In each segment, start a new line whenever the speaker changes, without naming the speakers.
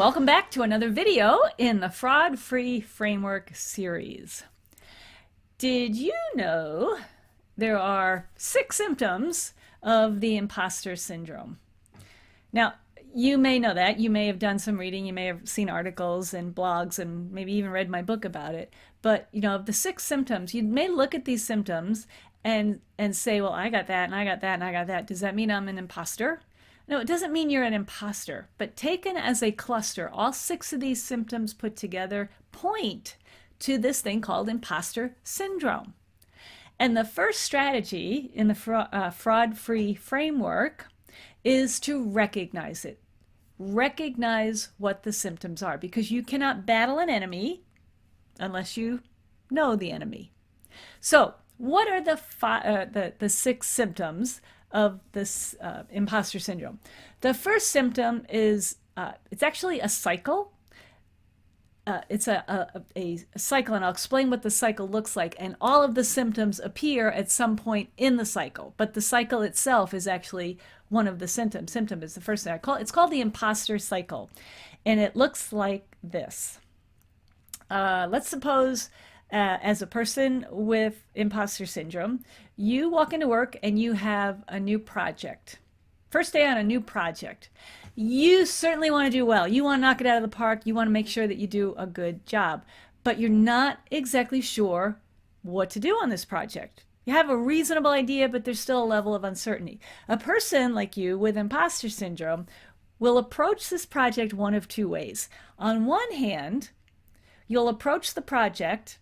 welcome back to another video in the Fraud-Free Framework series. Did you know there are 6 symptoms of the imposter syndrome? Now, you may know that. You may have done some reading. You may have seen articles and blogs and maybe even read my book about it. But, of the 6 symptoms, you may look at these symptoms and say, well, I got that and I got that and I got that. Does that mean I'm an imposter? No, it doesn't mean you're an imposter, but taken as a cluster, all 6 of these symptoms put together point to this thing called imposter syndrome. And the first strategy in the fraud-free framework is to recognize it. Recognize what the symptoms are, because you cannot battle an enemy unless you know the enemy. So, what are the 6 symptoms of this imposter syndrome? The first symptom is it's actually a cycle. It's a cycle, and I'll explain what the cycle looks like. And all of the symptoms appear at some point in the cycle, but the cycle itself is actually one of the symptoms. Symptom is the first thing I call it. It's called the imposter cycle, and it looks like this. Let's suppose as a person with imposter syndrome, you walk into work and you have a new project. First day on a new project. You certainly want to do well. You want to knock it out of the park. You want to make sure that you do a good job. But you're not exactly sure what to do on this project. You have a reasonable idea, but there's still a level of uncertainty. A person like you with imposter syndrome will approach this project one of 2 ways. On one hand, you'll approach the project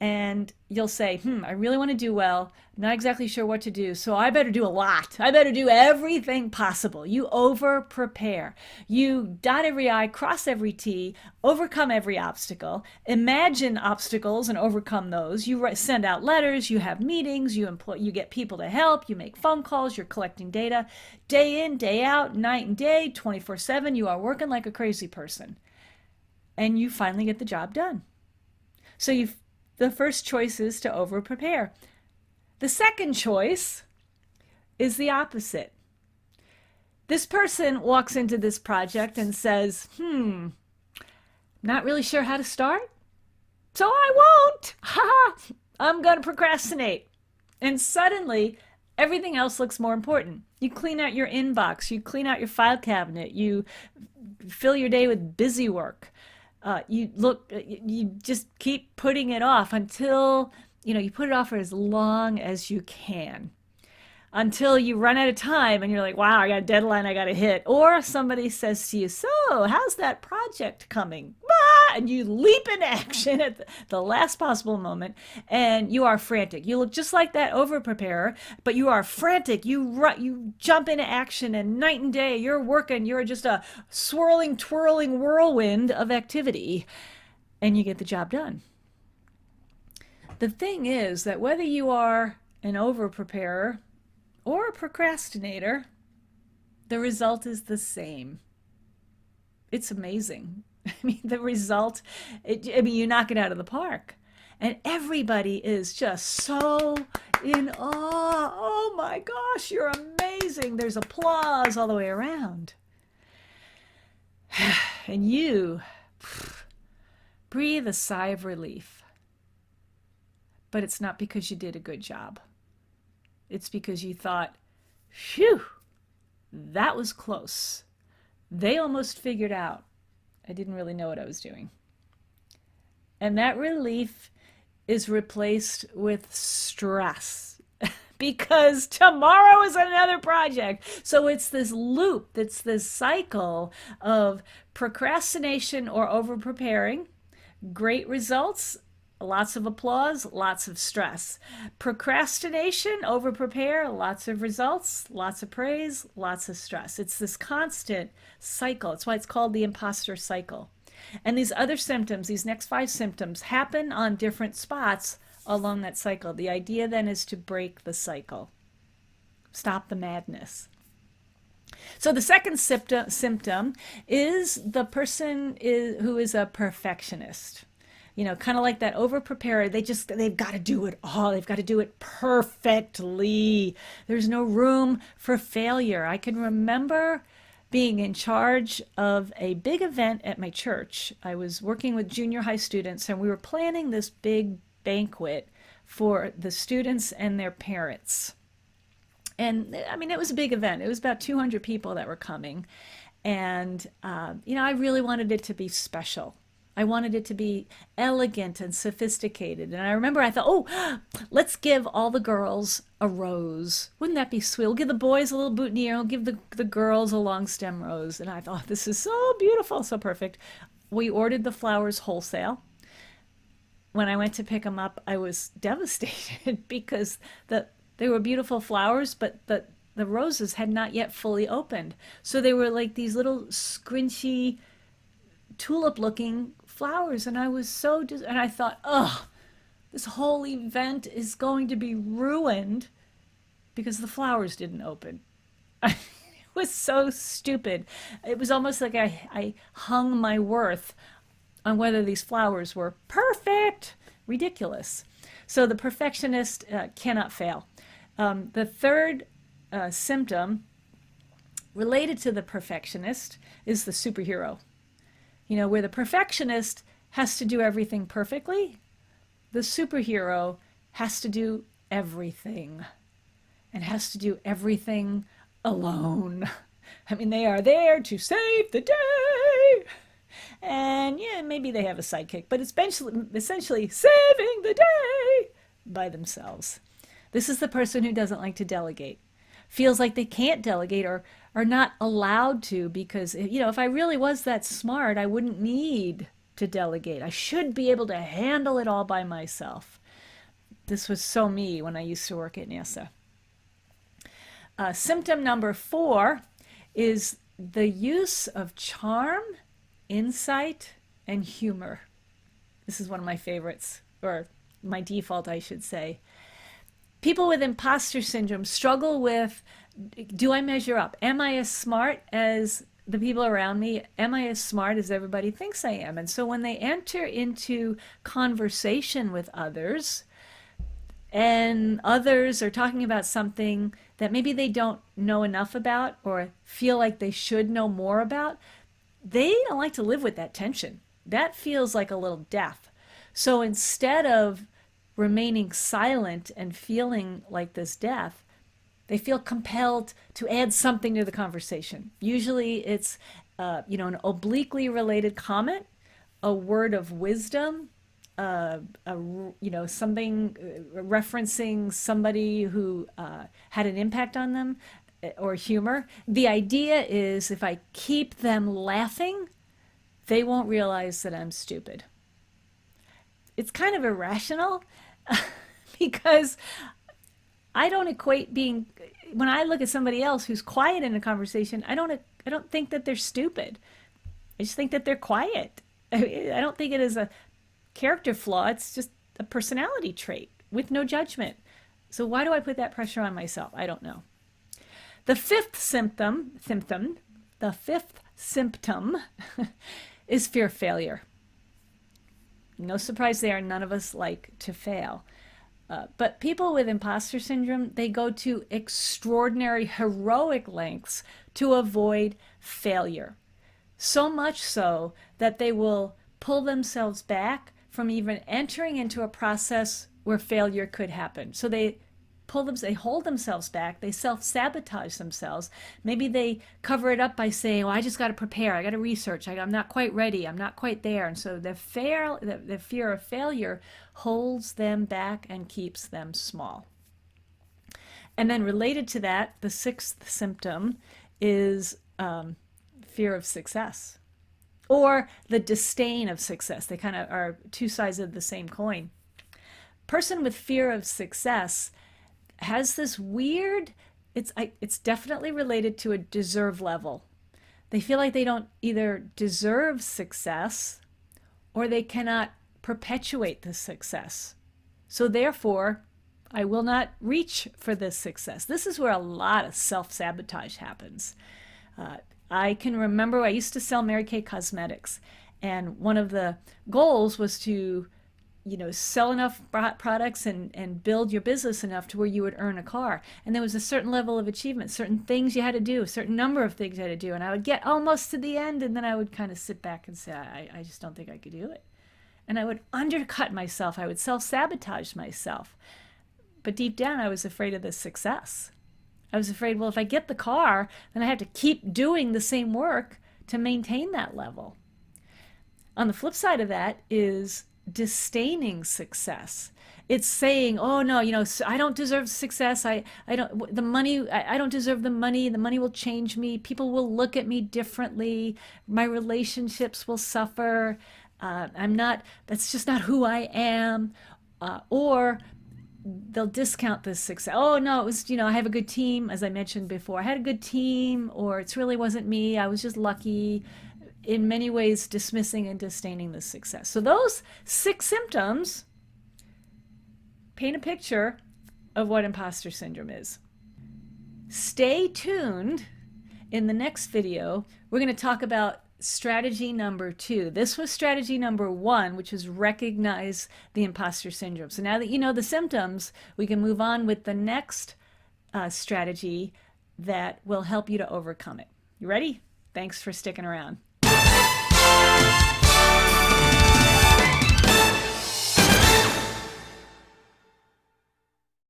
and you'll say, I really want to do well. I'm not exactly sure what to do, so I better do a lot. I better do everything possible. You over-prepare. You dot every I, cross every T, overcome every obstacle, imagine obstacles and overcome those. You send out letters, you have meetings, you get people to help, you make phone calls, you're collecting data. Day in, day out, night and day, 24/7, you are working like a crazy person. And you finally get the job done. So the first choice is to over-prepare. The second choice is the opposite. This person walks into this project and says, not really sure how to start, so I won't. I'm going to procrastinate. And suddenly, everything else looks more important. You clean out your inbox, you clean out your file cabinet, you fill your day with busy work. You just keep putting it off until, you put it off for as long as you can, until you run out of time and you're like, wow, I got a deadline I got to hit. Or somebody says to you, so how's that project coming? And you leap into action at the last possible moment, and you are frantic. You look just like that over-preparer, but you are frantic. You jump into action, and night and day, you're working. You're just a swirling, twirling whirlwind of activity, and you get the job done. The thing is that whether you are an over-preparer or a procrastinator, the result is the same. It's amazing. The result, you knock it out of the park. And everybody is just so in awe. Oh my gosh, you're amazing. There's applause all the way around. And you breathe a sigh of relief. But it's not because you did a good job. It's because you thought, phew, that was close. They almost figured out. I didn't really know what I was doing. And that relief is replaced with stress because tomorrow is another project. So it's this loop, it's this cycle of procrastination or over-preparing, great results, lots of applause, lots of stress. Procrastination, over-prepare, lots of results, lots of praise, lots of stress. It's this constant cycle. It's why it's called the imposter cycle. And these other symptoms, these next 5 symptoms, happen on different spots along that cycle. The idea then is to break the cycle. Stop the madness. So the second symptom is the person who is a perfectionist. Kind of like that over-preparer. They've got to do it all. They've got to do it perfectly. There's no room for failure. I can remember being in charge of a big event at my church. I was working with junior high students, and we were planning this big banquet for the students and their parents. And I mean, it was a big event. It was about 200 people that were coming. And, I really wanted it to be special. I wanted it to be elegant and sophisticated. And I remember I thought, oh, let's give all the girls a rose. Wouldn't that be sweet? We'll give the boys a little boutonniere. We'll give the girls a long stem rose. And I thought, this is so beautiful, so perfect. We ordered the flowers wholesale. When I went to pick them up, I was devastated because they were beautiful flowers, but the roses had not yet fully opened. So they were like these little squinchy tulip looking flowers. And I was and I thought, oh, this whole event is going to be ruined because the flowers didn't open. It was so stupid. It was almost like I hung my worth on whether these flowers were perfect. Ridiculous. So the perfectionist cannot fail. The third symptom related to the perfectionist is the superhero. Where the perfectionist has to do everything perfectly, the superhero has to do everything and has to do everything alone. I mean, they are there to save the day. And yeah, maybe they have a sidekick, but it's essentially saving the day by themselves. This is the person who doesn't like to delegate, feels like they can't delegate or are not allowed to because, if I really was that smart, I wouldn't need to delegate. I should be able to handle it all by myself. This was so me when I used to work at NASA. Symptom number 4 is the use of charm, insight, and humor. This is one of my favorites, or my default, I should say. People with imposter syndrome struggle with, do I measure up? Am I as smart as the people around me? Am I as smart as everybody thinks I am? And so when they enter into conversation with others, and others are talking about something that maybe they don't know enough about or feel like they should know more about, they don't like to live with that tension. That feels like a little death. So instead of remaining silent and feeling like this death, they feel compelled to add something to the conversation. Usually it's, an obliquely related comment, a word of wisdom, something referencing somebody who had an impact on them, or humor. The idea is if I keep them laughing, they won't realize that I'm stupid. It's kind of irrational because I don't equate when I look at somebody else who's quiet in a conversation, I don't think that they're stupid. I just think that they're quiet. I don't think it is a character flaw. It's just a personality trait with no judgment. So why do I put that pressure on myself? I don't know. The fifth symptom is fear of failure. No surprise there, none of us like to fail. But people with imposter syndrome, they go to extraordinary, heroic lengths to avoid failure. So much so that they will pull themselves back from even entering into a process where failure could happen. So they hold themselves back, they self-sabotage themselves. Maybe they cover it up by saying, well, I just got to prepare, I got to research, I'm not quite ready, I'm not quite there. And so the fear of failure holds them back and keeps them small. And then related to that, the sixth symptom is fear of success, or the disdain of success. They kind of are two sides of the same coin. Person with fear of success has this weird, it's definitely related to a deserve level. They feel like they don't either deserve success or they cannot perpetuate the success. So therefore, I will not reach for this success. This is where a lot of self-sabotage happens. I can remember I used to sell Mary Kay cosmetics, and one of the goals was to sell enough products and build your business enough to where you would earn a car. And there was a certain level of achievement, certain things you had to do, a certain number of things you had to do. And I would get almost to the end, and then I would kind of sit back and say, I just don't think I could do it. And I would undercut myself. I would self-sabotage myself. But deep down, I was afraid of the success. I was afraid, well, if I get the car, then I have to keep doing the same work to maintain that level. On the flip side of that is disdaining success. It's saying, oh no, I don't deserve success. I don't deserve the money. The money will change me. People will look at me differently. My relationships will suffer. That's just not who I am. Or they'll discount this success. Oh no, it was, I have a good team. As I mentioned before, I had a good team, or it really wasn't me. I was just lucky. In many ways, dismissing and disdaining the success. So those 6 symptoms paint a picture of what imposter syndrome is. Stay tuned. In the next video, we're going to talk about strategy number 2. This was strategy number 1, which is recognize the imposter syndrome. So now that you know the symptoms, we can move on with the next strategy that will help you to overcome it. You ready? Thanks for sticking around.